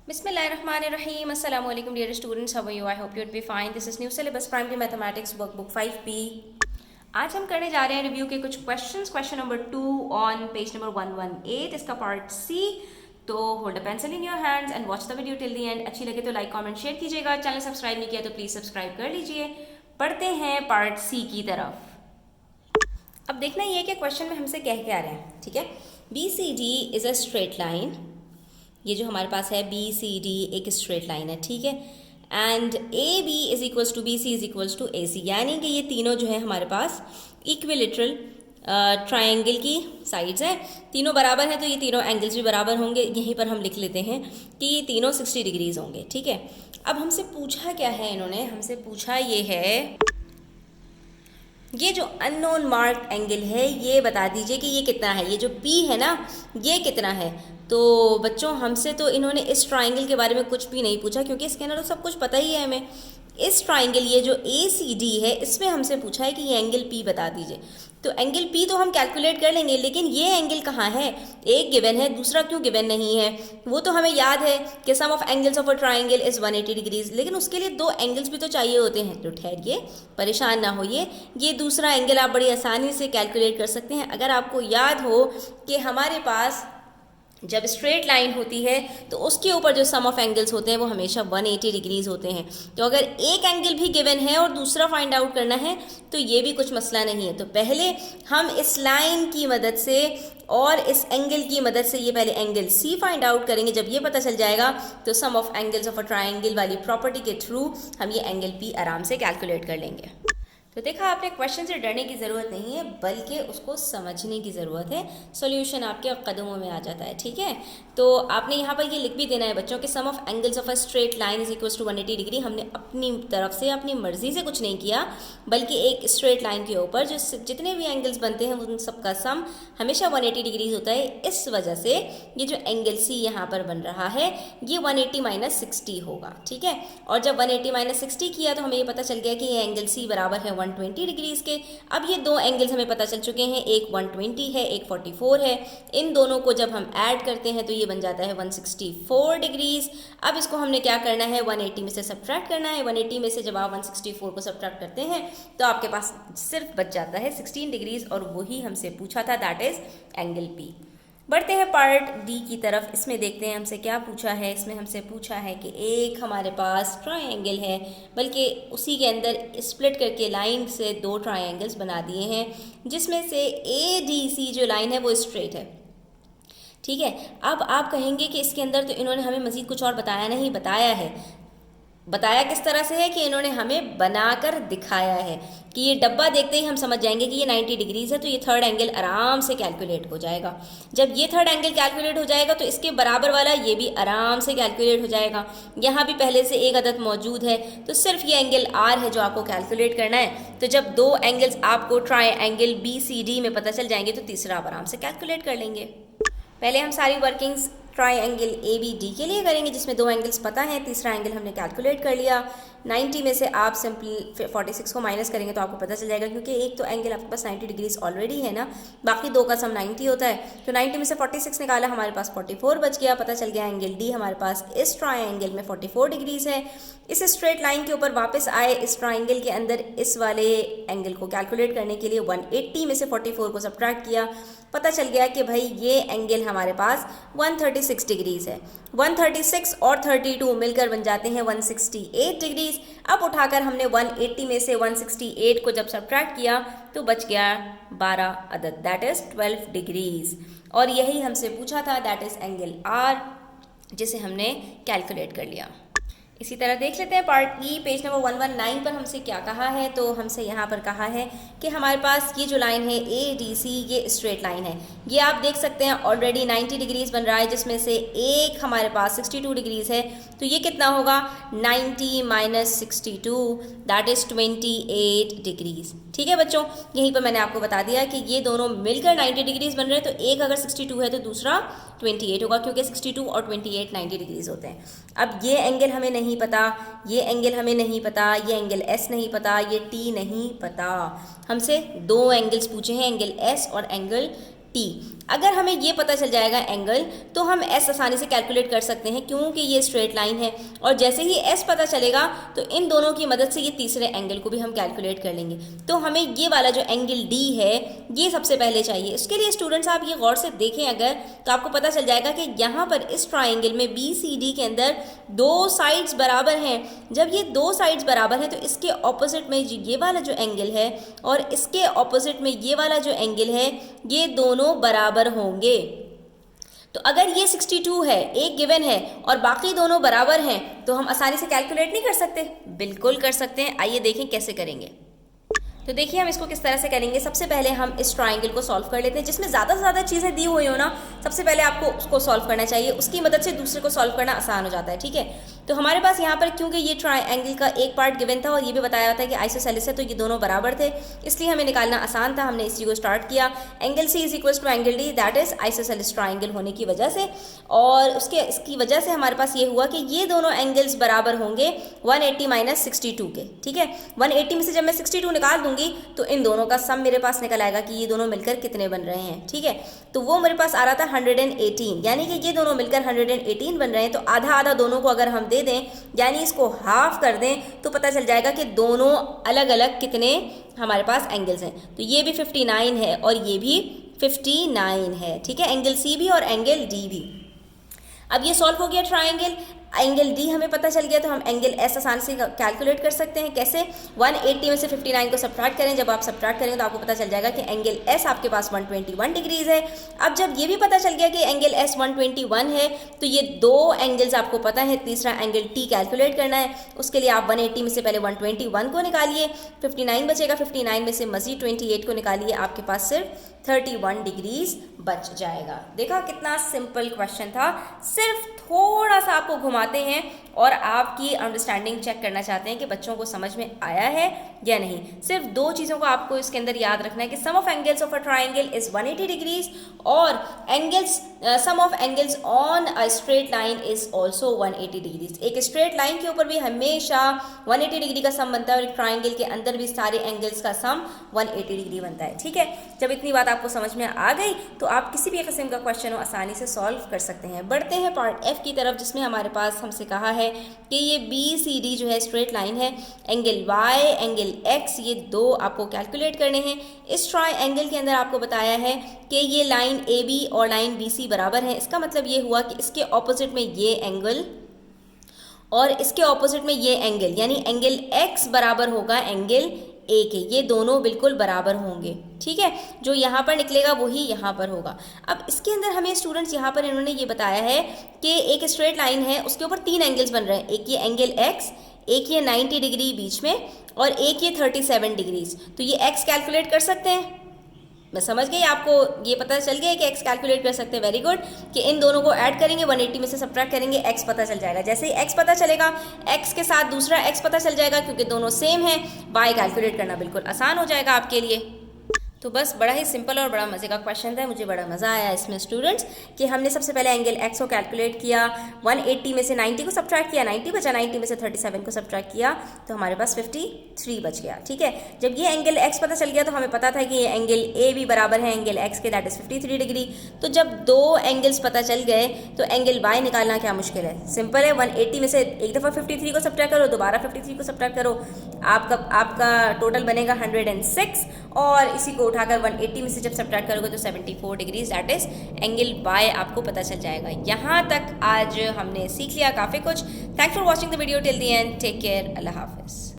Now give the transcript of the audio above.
Bismillahirrahmanirrahim. Assalamu alaikum dear students. How are you? I hope you would be fine. This is new syllabus primary mathematics workbook 5B. आज हम करने जा रहे हैं review के कुछ questions. Question number 2 on page number 118. इसका part सी. तो hold a pencil in your hands and watch the video till the and. अच्छी लगे तो लाइक कमेंट शेयर कीजिएगा. चैनल सब्सक्राइब नहीं किया तो प्लीज सब्सक्राइब कर लीजिए. पढ़ते हैं पार्ट सी की तरफ. अब देखना ये कि क्वेश्चन में हमसे कह के आ रहे हैं. ठीक है. B C D is a straight line. ये जो हमारे पास है बी सी डी एक स्ट्रेट लाइन है. ठीक है. And A B is equals to B C is equals to A C, यानी कि ये तीनों जो है हमारे पास इक्विलेटरल ट्रायंगल की साइड्स हैं. तीनों बराबर हैं तो ये तीनों एंगल्स भी बराबर होंगे. यहीं पर हम लिख लेते हैं कि ये तीनों 60 डिग्रीज होंगे. ठीक है. अब हमसे पूछा क्या है, इन्होंने हमसे पूछा ये है ये जो अननोन मार्क्ड एंगल है ये बता दीजिए कि ये कितना है. ये जो P है ना ये कितना है. तो बच्चों हमसे तो इन्होंने इस ट्राइंगल के बारे में कुछ भी नहीं पूछा क्योंकि इसके अंदर तो सब कुछ पता ही है हमें. इस ट्राइंगल ये जो ACD है इसमें हमसे पूछा है कि ये एंगल P बता दीजिए. तो एंगल P तो हम कैलकुलेट कर लेंगे, लेकिन ये एंगल कहाँ है. एक गिवन है, दूसरा क्यों गिवन नहीं है. वो तो हमें याद है कि sum of angles of a triangle is 180 degrees, लेकिन उसके लिए दो एंगल्स भी तो चाहिए होते हैं. तो ठहरिए, परेशान ना होइए. ये दूसरा एंगल आप बड़ी आसानी से कैलकुलेट कर सकते हैं. अगर आपको याद हो कि हमारे पास जब स्ट्रेट लाइन होती है तो उसके ऊपर जो सम ऑफ एंगल्स होते हैं वो हमेशा 180 डिग्रीज होते हैं. तो अगर एक एंगल भी गिवन है और दूसरा फाइंड आउट करना है तो ये भी कुछ मसला नहीं है. तो पहले हम इस लाइन की मदद से और इस एंगल की मदद से ये पहले एंगल सी फाइंड आउट करेंगे. जब ये पता चल जाएगा तो sum of angles of a triangle वाली प्रॉपर्टी के थ्रू हम ये एंगल पी आराम से कैलकुलेट कर लेंगे. तो देखा आपने, क्वेश्चन से डरने की ज़रूरत नहीं है बल्कि उसको समझने की ज़रूरत है. सॉल्यूशन आपके कदमों में आ जाता है. ठीक है. तो आपने यहाँ पर ये लिख भी देना है बच्चों के sum of angles of a straight line is equals to 180 degree. हमने अपनी तरफ से अपनी मर्जी से कुछ नहीं किया बल्कि एक स्ट्रेट लाइन के ऊपर जो जितने भी एंगल्स बनते हैं उन सबका सम हमेशा 180 डिग्रीज होता है. इस वजह से ये जो एंगल सी यहाँ पर बन रहा है ये 180 माइनस 60 होगा. ठीक है. और जब 180 माइनस 60 किया तो हमें ये पता चल गया कि ये एंगल सी बराबर है 120 डिग्रीज के. अब ये दो एंगल्स हमें पता चल चुके हैं, एक 120 है एक 44 है. इन दोनों को जब हम ऐड करते हैं तो ये बन जाता है 164 डिग्रीज. अब इसको हमने क्या करना है, 180 में से सब्ट्रैक्ट करना है. 180 में से जब आप 164 को सब्ट्रैक्ट करते हैं तो आपके पास सिर्फ बच जाता है 16 डिग्रीज और वही हमसे पूछा था, दैट इज एंगल पी. बढ़ते हैं पार्ट डी की तरफ. इसमें देखते हैं हमसे क्या पूछा है. इसमें हमसे पूछा है कि एक हमारे पास ट्रायंगल है, बल्कि उसी के अंदर स्प्लिट करके लाइन से दो ट्रायंगल्स बना दिए हैं जिसमें से ADC जो लाइन है वो स्ट्रेट है. ठीक है. अब आप कहेंगे कि इसके अंदर तो इन्होंने हमें मज़ीद कुछ और बताया नहीं. बताया है. बताया किस तरह से है कि इन्होंने हमें बनाकर दिखाया है कि ये डब्बा देखते ही हम समझ जाएंगे कि ये 90 डिग्रीज है. तो ये थर्ड एंगल आराम से कैलकुलेट हो जाएगा. जब ये थर्ड एंगल कैलकुलेट हो जाएगा तो इसके बराबर वाला ये भी आराम से कैलकुलेट हो जाएगा. यहाँ भी पहले से एक अदद मौजूद है तो सिर्फ ये एंगल आर है जो आपको कैलकुलेट करना है. तो जब दो एंगल्स आपको ट्राई एंगल BCD में पता चल जाएंगे तो तीसरा आप आराम से कैलकुलेट कर लेंगे. पहले हम सारी वर्किंग्स ट्रायंगल ABD के लिए करेंगे जिसमें दो एंगल्स पता है. तीसरा एंगल हमने कैलकुलेट कर लिया. 90 में से आप सिंपली 46 को माइनस करेंगे तो आपको पता चल जाएगा क्योंकि एक तो एंगल आपके पास 90 डिग्रीज ऑलरेडी है ना, बाकी दो का सम 90 होता है. तो 90 में से 46 निकाला, हमारे पास 44 बच गया. पता चल गया एंगल D हमारे पास इस ट्रायंगल में 44 डिग्रीज है. इस स्ट्रेट लाइन के ऊपर वापस आए, इस ट्रायंगल के अंदर इस वाले एंगल को कैलकुलेट करने के लिए 180 में से 44 को सब्ट्रैक्ट किया. पता चल गया कि भाई ये एंगल हमारे पास 136 डिग्रीज है. 136 और 32 मिलकर बन जाते हैं 168 डिग्रीज. अब उठाकर हमने 180 में से 168 को जब सब्ट्रैक्ट किया तो बच गया 12 अदद, दैट इज 12 डिग्रीज. और यही हमसे पूछा था, दैट इज एंगल आर, जिसे हमने कैलकुलेट कर लिया. इसी तरह देख लेते हैं पार्ट ई. पेज नंबर 119 पर हमसे क्या कहा है. तो हमसे यहाँ पर कहा है कि हमारे पास ये जो लाइन है ADC ये स्ट्रेट लाइन है. ये आप देख सकते हैं ऑलरेडी 90 डिग्रीज बन रहा है जिसमें से एक हमारे पास 62 डिग्रीज है. तो ये कितना होगा, 90 माइनस 62 दैट इज़ 28 डिग्रीज. ठीक है बच्चों, यहीं पर मैंने आपको बता दिया कि ये दोनों मिलकर 90 डिग्रीज बन रहे हैं. तो एक अगर 62 है तो दूसरा 28 होगा क्योंकि 62 और 28 90 डिग्रीज होते हैं. अब ये एंगल हमें नहीं पता, ये एंगल हमें नहीं पता, ये एंगल S नहीं पता, ये T नहीं पता. हमसे दो एंगल्स पूछे हैं, एंगल S और एंगल अगर हमें ये पता चल जाएगा एंगल, तो हम एस आसानी से कैलकुलेट कर सकते हैं, क्योंकि ये स्ट्रेट लाइन है। और जैसे ही एस पता चलेगा तो इन दोनों की मदद से ये तीसरे एंगल को भी हम कैलकुलेट कर लेंगे। तो हमें ये वाला जो एंगल डी है ये सबसे पहले चाहिए। इसके लिए स्टूडेंट्स आप ये गौर से देखें अगर, तो आपको पता चल जाएगा कि यहाँ पर इस ट्राइंगल में बी सी डी के अंदर दो साइड्स बराबर हैं। जब ये दो साइड्स बराबर हैं तो इसके ऑपोजिट में ये वाला जो एंगल है और इसके ऑपोजिट में ये वाला जो एंगल है, ये दोनों बराबर होंगे। तो अगर ये 62 है, एक गिवन है और बाकी दोनों बराबर हैं, तो हम आसानी से कैलकुलेट नहीं कर सकते? बिल्कुल कर सकते हैं। आइए देखें कैसे करेंगे। तो देखिए हम इसको किस तरह से करेंगे। सबसे पहले हम इस ट्राइंगल को सॉल्व कर लेते हैं। जिसमें ज़्यादा से ज़्यादा चीज़ें दी हुई हो ना, सबसे पहले आपको उसको सॉल्व करना चाहिए, उसकी मदद से दूसरे को सॉल्व करना आसान हो जाता है। ठीक है, तो हमारे पास यहाँ पर क्योंकि ये ट्राइंगल का एक पार्ट गिवन था और ये भी बताया था कि आइसोसेलेस है, तो ये दोनों बराबर थे, इसलिए हमें निकालना आसान था। हमने इसी को स्टार्ट किया। Angle C is equals to angle D, that is isosceles triangle होने की वजह से, और इसकी वजह से हमारे पास ये हुआ कि ये दोनों एंगल्स बराबर होंगे 180 माइनस 62 के। ठीक है, 180 में से जब मैं 62 निकाल दूंगी तो इन दोनों का सम मेरे पास निकल आएगा कि ये दोनों मिलकर कितने बन रहे हैं। ठीक है, तो वो मेरे पास आ रहा था 118, यानी कि ये दोनों मिलकर 118 बन रहे हैं। तो आधा आधा दोनों को अगर हम दे दें, यानी इसको हाफ कर दें, तो पता चल जाएगा कि दोनों अलग अलग कितने हमारे पास एंगल्स हैं। तो ये भी 59 है और ये भी 59 है। ठीक है, एंगल सी भी और एंगल डी भी। अब ये सॉल्व हो गया ट्राइंगल। एंगल डी हमें पता चल गया, तो हम एंगल एस आसान से कैलकुलेट कर सकते हैं। कैसे? 180 में से 59 को सब्ट्रैक्ट करें। जब आप सब्ट्रैक्ट करेंगे तो आपको पता चल जाएगा कि एंगल एस आपके पास 121 डिग्रीज है। अब जब ये भी पता चल गया कि एंगल एस 121 है, तो ये दो एंगल्स आपको पता है, तीसरा एंगल टी कैलकुलेट करना है। उसके लिए आप 180 में से पहले 121 को निकालिए, 59 बचेगा, 59 में से मज़ीद 28 को निकालिए, आपके पास सिर्फ 31 डिग्रीज बच जाएगा। देखा कितना सिंपल क्वेश्चन था। सिर्फ थोड़ा सा आपको घुमाते हैं और आपकी अंडरस्टैंडिंग चेक करना चाहते हैं कि बच्चों को समझ में आया है या नहीं। सिर्फ दो चीज़ों को आपको इसके अंदर याद रखना है कि sum of angles of a triangle is 180 degrees और angles sum of angles on a straight line is also 180 degrees. एक स्ट्रेट लाइन के ऊपर भी हमेशा 180 डिग्री का सम बनता है और एक ट्राइंगल के अंदर भी सारे एंगल्स का सम 180 डिग्री बनता है। ठीक है, जब इतनी बात आपको समझ में आ गई तो आप किसी भी किस्म का क्वेश्चन हो आसानी से सॉल्व कर सकते हैं। बढ़ते हैं पार्ट एफ की तरफ, जिसमें हमारे पास हमसे कहा है कि ये बी सी डी जो है स्ट्रेट लाइन है, एंगल वाई एंगल एक्स ये दो आपको कैलकुलेट करने हैं। इस ट्राइंगल के अंदर आपको बताया है कि ये लाइन ए बी और लाइन बी सी बराबर है। इसका मतलब ये हुआ कि इसके ऑपोजिट में ये एंगल और इसके ऑपोजिट में ये एंगल, यानी एंगल एक्स बराबर होगा एंगल ए के, ये दोनों बिल्कुल बराबर होंगे। ठीक है, जो यहाँ पर निकलेगा वही यहाँ पर होगा। अब इसके अंदर हमें स्टूडेंट्स यहाँ पर इन्होंने ये बताया है कि एक स्ट्रेट लाइन है, उसके ऊपर तीन एंगल्स बन रहे हैं, एक ये एंगल एक्स, एक ये 90 डिग्री बीच में और एक ये 37 डिग्रीज। तो ये एक्स कैलकुलेट कर सकते हैं। मैं समझ गई, आपको ये पता चल गया कि एक्स कैलकुलेट कर सकते हैं। वेरी गुड, कि इन दोनों को ऐड करेंगे, 180 में से सब्ट्रैक्ट करेंगे, एक्स पता चल जाएगा। जैसे ही एक्स पता चलेगा, एक्स के साथ दूसरा एक्स पता चल जाएगा, क्योंकि दोनों सेम है, वाई कैलकुलेट करना बिल्कुल आसान हो जाएगा आपके लिए। तो बस बड़ा ही सिंपल और बड़ा मज़े का क्वेश्चन था। मुझे बड़ा मज़ा आया इसमें स्टूडेंट्स कि हमने सबसे पहले एंगल एक्स को कैलकुलेट किया, 180 में से 90 को सब्ट्रैक्ट किया, 90 बचा, 90 में से 37 को सब्ट्रैक्ट किया, तो हमारे पास 53 बच गया। ठीक है, जब ये एंगल एक्स पता चल गया तो हमें पता था कि ये एंगल ए भी बराबर है एंगल एक्स के, दैट इज़ 53 डिग्री। तो जब दो एंगल्स पता चल गए तो एंगल वाई निकालना क्या मुश्किल है, सिंपल है। 180 में से एक दफ़ा 53 को सब्ट्रैक्ट करो, दोबारा 53 को सब्ट्रैक्ट करो, आपका टोटल बनेगा 106 और इसी को उठाकर 180 में से जब सब्ट्रैक्ट करोगे तो 74 degrees, that is angle Y आपको पता चल जाएगा। यहाँ तक आज हमने सीख लिया काफ़ी कुछ। Thanks for watching the video till the end. Take care, अल्लाह हाफिज़।